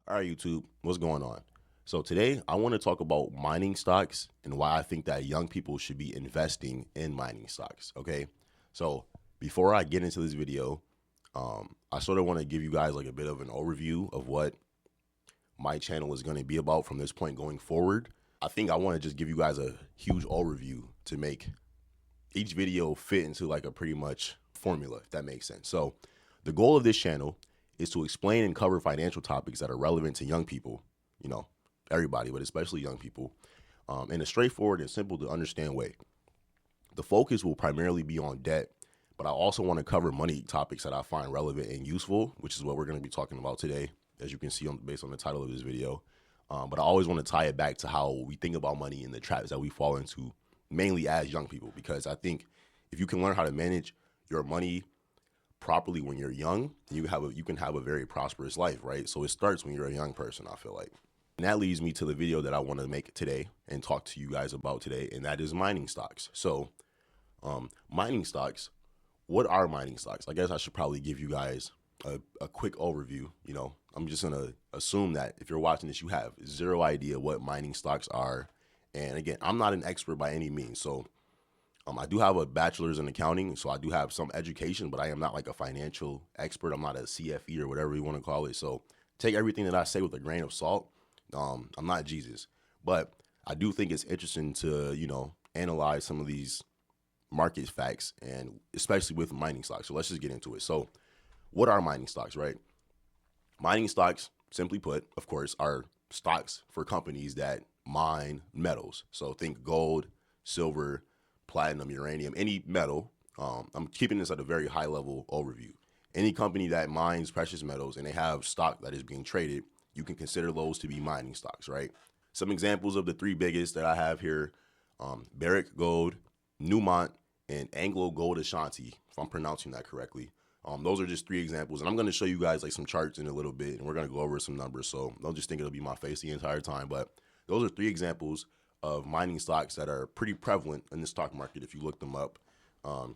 All right, YouTube, what's going on? So today I want to talk about mining stocks and why I think that young people should be investing in mining stocks. Okay, so before I get into this video, I sort of want to give you guys like a bit of an overview of what my channel is going to be about from this point going forward. I think I want to just give you guys a huge overview to make each video fit into like a pretty much formula, if that makes sense. So the goal of this channel is to explain and cover financial topics that are relevant to young people, you know, everybody, but especially young people, in a straightforward and simple to understand way. The focus will primarily be on debt, but I also want to cover money topics that I find relevant and useful, which is what we're going to be talking about today, as you can see based on the title of this video. But I always want to tie it back to how we think about money and the traps that we fall into, mainly as young people, because I think if you can learn how to manage your money properly when you're young, you can have a very prosperous life, right? So it starts when you're a young person, I feel like. And that leads me to the video that I want to make today and talk to you guys about today, and that is mining stocks. So, mining stocks, what are mining stocks? I guess I should probably give you guys a quick overview. You know, I'm just going to assume that if you're watching this, you have zero idea what mining stocks are. And again, I'm not an expert by any means. So I do have a bachelor's in accounting, so I do have some education, but I am not like a financial expert. I'm not a CFE or whatever you want to call it. So take everything that I say with a grain of salt. I'm not Jesus, but I do think it's interesting to, analyze some of these market facts and especially with mining stocks. So let's just get into it. So what are mining stocks, right? Mining stocks, simply put, of course, are stocks for companies that mine metals. So think gold, silver, platinum, uranium, any metal. I'm keeping this at a very high level overview. Any company that mines precious metals and they have stock that is being traded, you can consider those to be mining stocks, right? Some examples of the three biggest that I have here: Barrick Gold, Newmont, and Anglo Gold Ashanti, if I'm pronouncing that correctly. Those are just three examples, and I'm going to show you guys like some charts in a little bit, and we're going to go over some numbers. So don't just think it'll be my face the entire time, but those are three examples of mining stocks that are pretty prevalent in the stock market if you look them up. Um,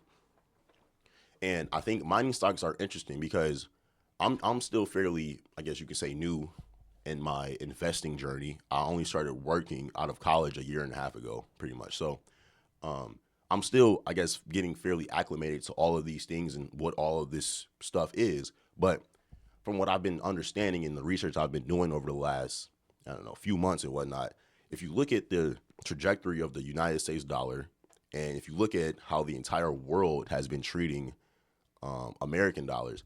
and I think mining stocks are interesting because I'm still fairly, I guess you could say, new in my investing journey. I only started working out of college a year and a half ago, pretty much. So um, I'm still, I guess, getting fairly acclimated to all of these things and what all of this stuff is. But from what I've been understanding in the research I've been doing over the last, I don't know, few months and whatnot, if you look at the trajectory of the United States dollar, and if you look at how the entire world has been treating American dollars,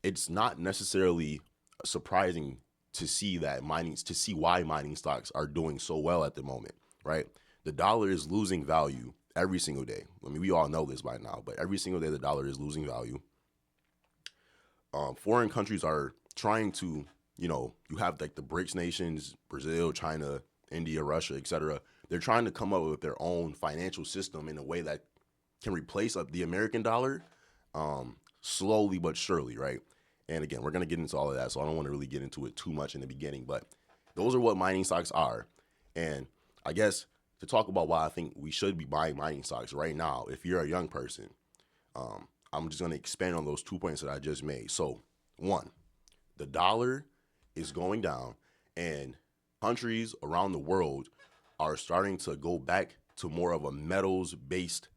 it's not necessarily surprising to see why mining stocks are doing so well at the moment, right? The dollar is losing value every single day. I mean, we all know this by now, but every single day the dollar is losing value. Foreign countries are trying to, you have like the BRICS nations, Brazil, China, India, Russia, etc. They're trying to come up with their own financial system in a way that can replace the American dollar, slowly but surely, right? And again, we're going to get into all of that, so I don't want to really get into it too much in the beginning, but those are what mining stocks are. And I guess to talk about why I think we should be buying mining stocks right now, if you're a young person, I'm just going to expand on those 2 points that I just made. So, one, the dollar is going down, and countries around the world are starting to go back to more of a metals based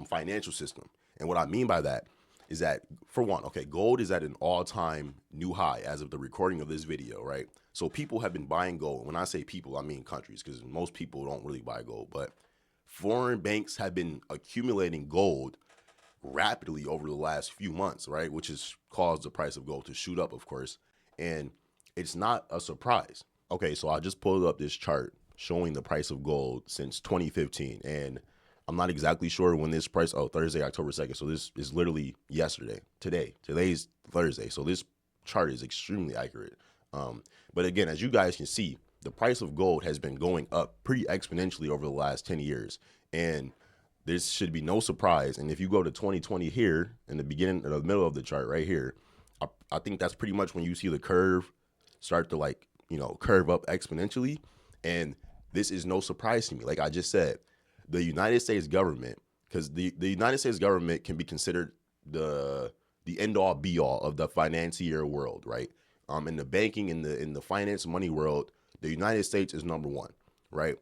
financial system. And what I mean by that is that, for one, okay, gold is at an all-time new high as of the recording of this video, right? So people have been buying gold. When I say people, I mean countries, because most people don't really buy gold. But foreign banks have been accumulating gold rapidly over the last few months, right? Which has caused the price of gold to shoot up, of course. And it's not a surprise. Okay, so I just pulled up this chart showing the price of gold since 2015. And I'm not exactly sure when this price, Thursday, October 2nd. So this is literally yesterday, today's Thursday. So this chart is extremely accurate. But again, as you guys can see, the price of gold has been going up pretty exponentially over the last 10 years. And this should be no surprise. And if you go to 2020 here in the beginning, in the middle of the chart right here, I think that's pretty much when you see the curve start to curve up exponentially. And this is no surprise to me. Like I just said, the United States government, because the United States government can be considered the end all be all of the financier world, right? In the banking, in the finance money world, the United States is number one, right?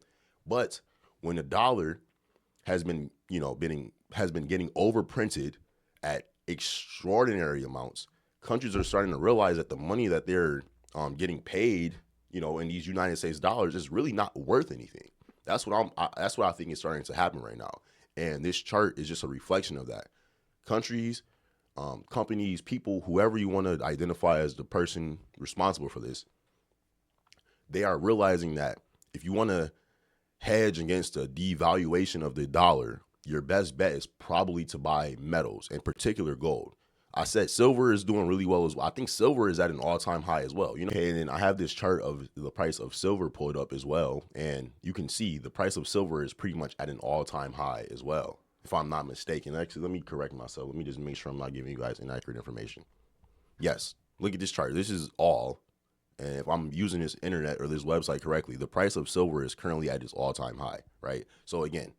But when the dollar has been, has been getting overprinted at extraordinary amounts, countries are starting to realize that the money that they're getting paid, in these United States dollars is really not worth anything. That's what I think is starting to happen right now. And this chart is just a reflection of that. Countries, companies, people, whoever you want to identify as the person responsible for this, they are realizing that if you want to hedge against a devaluation of the dollar, your best bet is probably to buy metals, in particular gold. I said silver is doing really well as well. I think silver is at an all-time high as well. And then I have this chart of the price of silver pulled up as well, and you can see the price of silver is pretty much at an all-time high as well, if I'm not mistaken. Actually, let me correct myself. Let me just make sure I'm not giving you guys inaccurate information. Yes, look at this chart. This is all. And if I'm using this internet or this website correctly, the price of silver is currently at its all-time high, right? So again,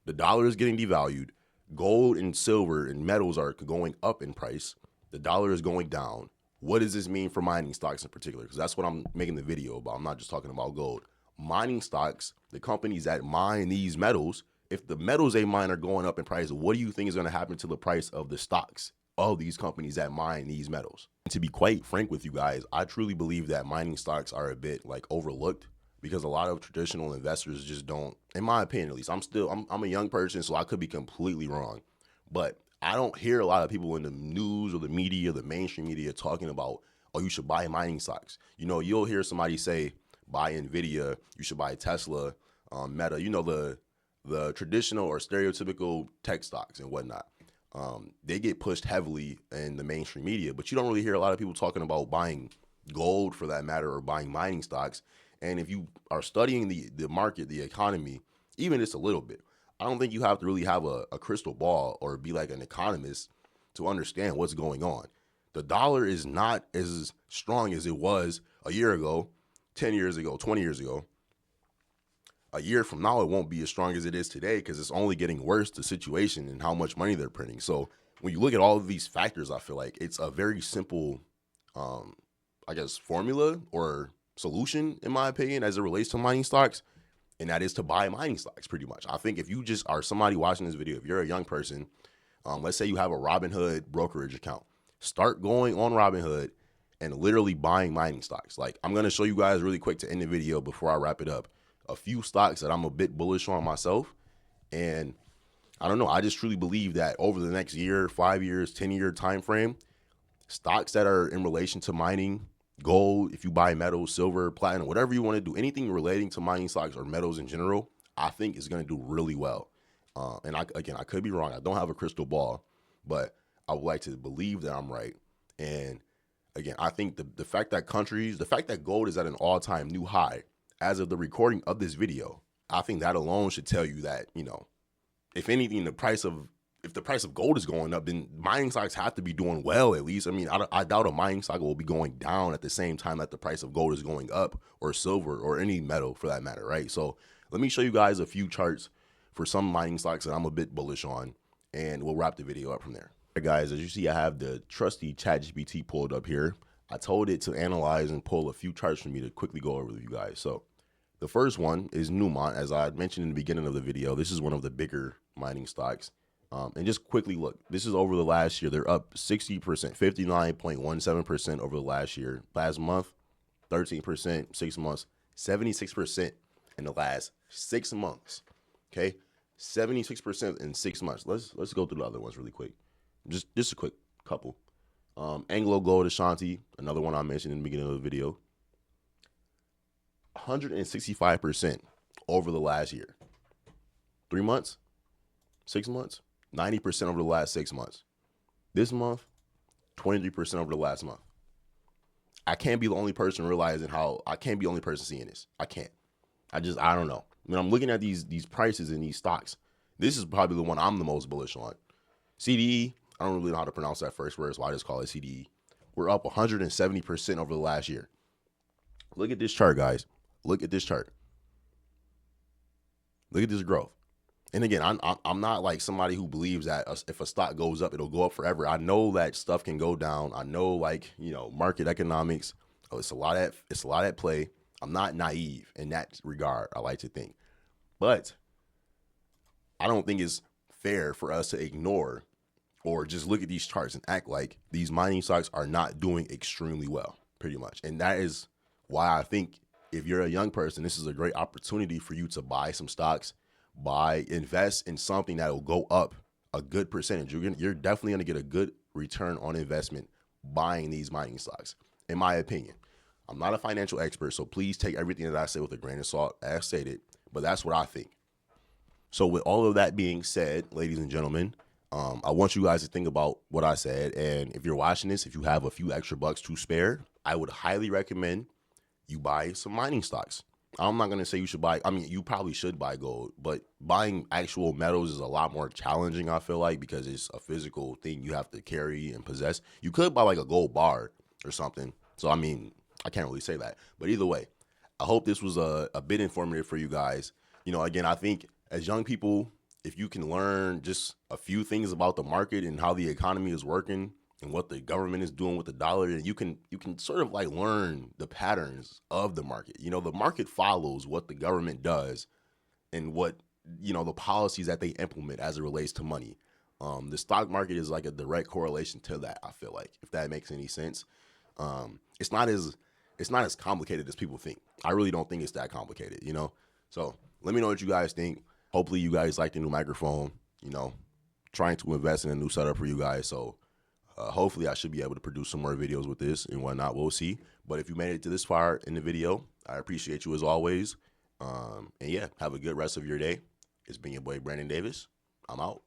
the dollar is getting devalued. Gold and silver and metals are going up in price. The dollar is going down. What does this mean for mining stocks in particular? Because that's what I'm making the video about. I'm not just talking about gold. Mining stocks, the companies that mine these metals, if the metals they mine are going up in price, what do you think is going to happen to the price of the stocks of these companies that mine these metals? And to be quite frank with you guys, I truly believe that mining stocks are a bit overlooked, because a lot of traditional investors just don't, in my opinion at least. I'm a young person, so I could be completely wrong, but I don't hear a lot of people in the news or the media, the mainstream media, talking about, oh, you should buy mining stocks. You'll hear somebody say, buy Nvidia, you should buy Tesla, Meta, the traditional or stereotypical tech stocks and whatnot. They get pushed heavily in the mainstream media, but you don't really hear a lot of people talking about buying gold for that matter, or buying mining stocks. And if you are studying the market, the economy, even just a little bit, I don't think you have to really have a crystal ball or be like an economist to understand what's going on. The dollar is not as strong as it was a year ago, 10 years ago, 20 years ago. A year from now, it won't be as strong as it is today, because it's only getting worse, the situation and how much money they're printing. So when you look at all of these factors, I feel like it's a very simple, formula or solution, in my opinion, as it relates to mining stocks, and that is to buy mining stocks pretty much. I think if you just are somebody watching this video, if you're a young person, let's say you have a Robinhood brokerage account, start going on Robinhood and literally buying mining stocks. Like, I'm going to show you guys really quick to end the video before I wrap it up, a few stocks that I'm a bit bullish on myself. And I don't know, I just truly believe that over the next year, 5 years, 10-year time frame, stocks that are in relation to mining, gold, if you buy metals, silver, platinum, whatever you want to do, anything relating to mining stocks or metals in general, I think is going to do really well. And I could be wrong. I don't have a crystal ball, but I would like to believe that I'm right. And again, I think the fact that gold is at an all-time new high as of the recording of this video, I think that alone should tell you that, if anything, if the price of gold is going up, then mining stocks have to be doing well at least. I mean, I doubt a mining stock will be going down at the same time that the price of gold is going up, or silver, or any metal for that matter, right? So let me show you guys a few charts for some mining stocks that I'm a bit bullish on, and we'll wrap the video up from there. All right, guys, as you see, I have the trusty ChatGPT pulled up here. I told it to analyze and pull a few charts for me to quickly go over with you guys. So the first one is Newmont. As I mentioned in the beginning of the video, this is one of the bigger mining stocks. And just quickly look, this is over the last year. They're up 60%, 59.17% over the last year. Last month, 13%, 6 months, 76% in the last 6 months. Okay, 76% in 6 months. Let's go through the other ones really quick. Just a quick couple. Anglo Gold Ashanti, another one I mentioned in the beginning of the video. 165% over the last year. 3 months, 6 months, 90% over the last 6 months. This month, 23% over the last month. I can't be the only person realizing I can't be the only person seeing this. I can't. I don't know. When I'm looking at these prices in these stocks, this is probably the one I'm the most bullish on. CDE, I don't really know how to pronounce that first word, so I just call it CDE. We're up 170% over the last year. Look at this chart, guys. Look at this chart. Look at this growth. And again, I'm not like somebody who believes that if a stock goes up, it'll go up forever. I know that stuff can go down. I know, like, you know, market economics. It's a lot at play. I'm not naive in that regard, I like to think. But I don't think it's fair for us to ignore or just look at these charts and act like these mining stocks are not doing extremely well, pretty much. And that is why I think if you're a young person, this is a great opportunity for you to buy some stocks, invest in something that will go up a good percentage. You're definitely going to get a good return on investment buying these mining stocks, in my opinion. I'm not a financial expert, so please take everything that I say with a grain of salt, as stated, but that's what I think. So with all of that being said, ladies and gentlemen, I want you guys to think about what I said. And if you're watching this, if you have a few extra bucks to spare, I would highly recommend you buy some mining stocks. I'm not going to say you should buy, I mean, you probably should buy gold, but buying actual metals is a lot more challenging, I feel like, because it's a physical thing you have to carry and possess. You could buy like a gold bar or something. So, I mean, I can't really say that. But either way, I hope this was a bit informative for you guys. You know, again, I think as young people, if you can learn just a few things about the market and how the economy is working and what the government is doing with the dollar, and you can sort of like learn the patterns of the market. You know, the market follows what the government does and what, you know, the policies that they implement as it relates to money. The stock market is like a direct correlation to that, I feel like, if that makes any sense. It's not as complicated as people think. I really don't think it's that complicated, you know? So let me know what you guys think. Hopefully you guys like the new microphone, you know, trying to invest in a new setup for you guys. So hopefully I should be able to produce some more videos with this and whatnot. We'll see. But if you made it to this far in the video, I appreciate you as always. And yeah, have a good rest of your day. It's been your boy, Brandon Davis. I'm out.